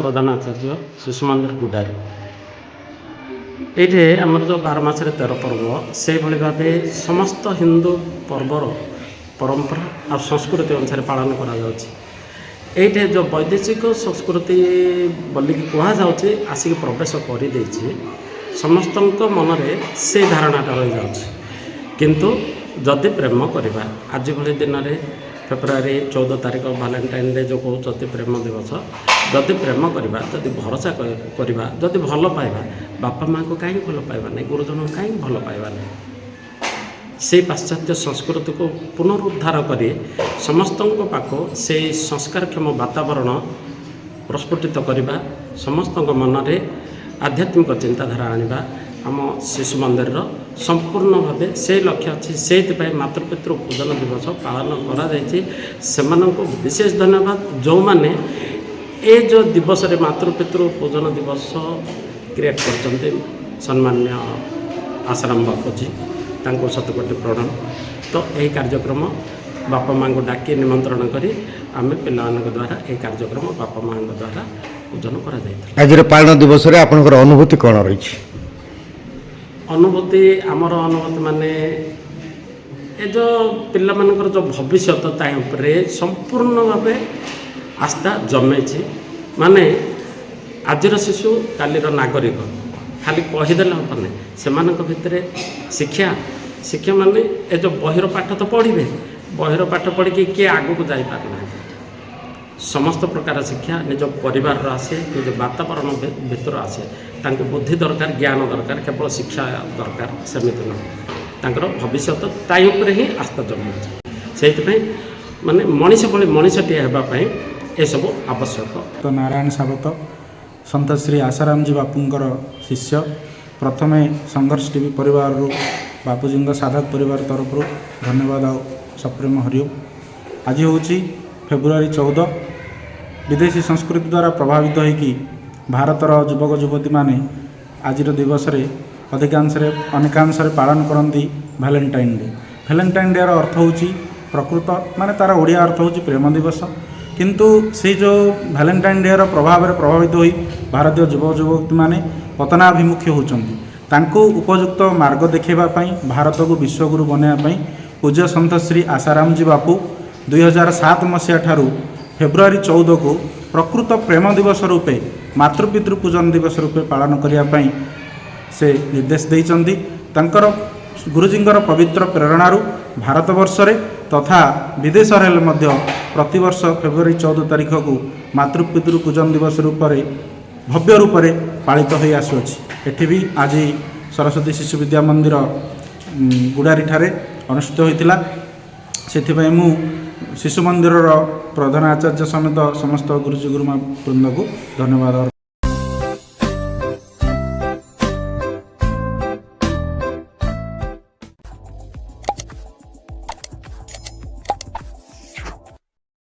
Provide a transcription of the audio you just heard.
प्रधान आचार्य शिशु मंदिर गुडारी ये आमर जो 12 मासरे 13 पर्व से भाई भाव समस्त हिंदू पर्वर परंपरा और संस्कृति अनुसार पालन कर जो वैदेशिक संस्कृति बोलिक कहुच्छे आसिक प्रवेश कर समस्त मनरे से धारणाटा रही जाऊँ किंतु जदि प्रेम करवा आज भली दिन में फेब्रुआरी 14 तारीख भैलेंटाइन डे जो कहते प्रेम दिवस जदि प्रेम करवा जदि भरोसा करवा जदि भल पाइबा बापा माँ को कहीं भल पाइबा नहीं गुरुजन को कहीं भल पाइबा नहीं से पाश्चात्य संस्कृति को पुनरुद्धार कर समस्त पाख से संस्कारक्षम वातावरण प्रस्फुटित करवा समस्त मन में आध्यात्मिक चिंताधारा आनिबा आम शिशु मंदिर संपूर्ण भाव से लक्ष्य अच्छी से मातृपितृ पूजन दिवस पालन कर विशेष धन्यवाद जो मैंने ए जो दिवस रे मातृपितृ पूजन दिवस क्रिएट कर सम्मान्य आसाराम बापूजी तांको शतकोटि प्रणाम। तो यही कार्यक्रम बापा माँ को डाकी निमंत्रण करी आम पिला द्वारा यह कार्यक्रम बापा माँ द्वारा पूजन कर आज पालन दिवस रे आपनकर अनुभूति कौन रही? अनुभूति आमर अनुभूति माने ए जो पिला मानकर जो भविष्य ताऊपर संपूर्ण भाव आस्था जमे माने आजिर शिशु कालीर नागरिक खाली कहीदेले हम ना से भितर शिक्षा शिक्षा माने ए जो बहिर पाठ तो पढ़े बहिर पाठ पढ़ किए आग को जापारना समस्त प्रकार शिक्षा निज परिवार आसे निज वातावरण भीतर आसे तांको बुद्धि दरकार ज्ञान दरकार केवल शिक्षा दरकार सेमित ना भविष्य ताऊपर ही आस्था जमे से माने मनीष भाई मनीषटीए होगापाई ये सब आवश्यक। तो नारायण सावत संत श्री आसाराम जी बापूंकर शिष्य प्रथम संघर्ष टीवी परिवार बापूजी साधक परिवार तरफ धन्यवाद आ सप्रेम हरिओम। आज हूँ फेब्रुआरी 14 विदेशी संस्कृति द्वारा प्रभावित होगी भारतर युवक युवती माने आज दिवस अधिकांश अनेकांश पालन करती भैलेंटाइन डे। भैलेंटाइन डे अर्थ हूँ प्रकृत माने तार ओडिया अर्थ हूँ प्रेम दिवस किंतु से जो भैलेंटाइन डे प्रभाव प्रभावित होई भारतीय युवक युवती माने पतनाभिमुखी होती उपयुक्त मार्ग देखापी भारत को विश्वगुरु बनवाई पूज्य संत श्री आसाराम जी बापू 2007 मसीहा ठारू फेब्रुआरी 14 को प्रकृत प्रेम दिवस रूपे मातृपितृ पूजन दिवस रूपे पालन करने से निर्देश देइचंदी। तांकर गुरुजींकर पवित्र प्रेरणारू भारतवर्ष तथा विदेश प्रतिवर्ष फेब्रुआरी 14 तारीख को मातृपितृ पूजन दिवस रूप भव्य रूप से पालित हो आसुअछि। एठी भी आज सरस्वती शिशु विद्या मंदिर गुडारी ठारे अनुष्ठित होइतिला। सेथिपई मु शिशु मंदिर प्रधान आचार्य समेत समस्त गुरुजी गुरुमा वृंद को धन्यवाद।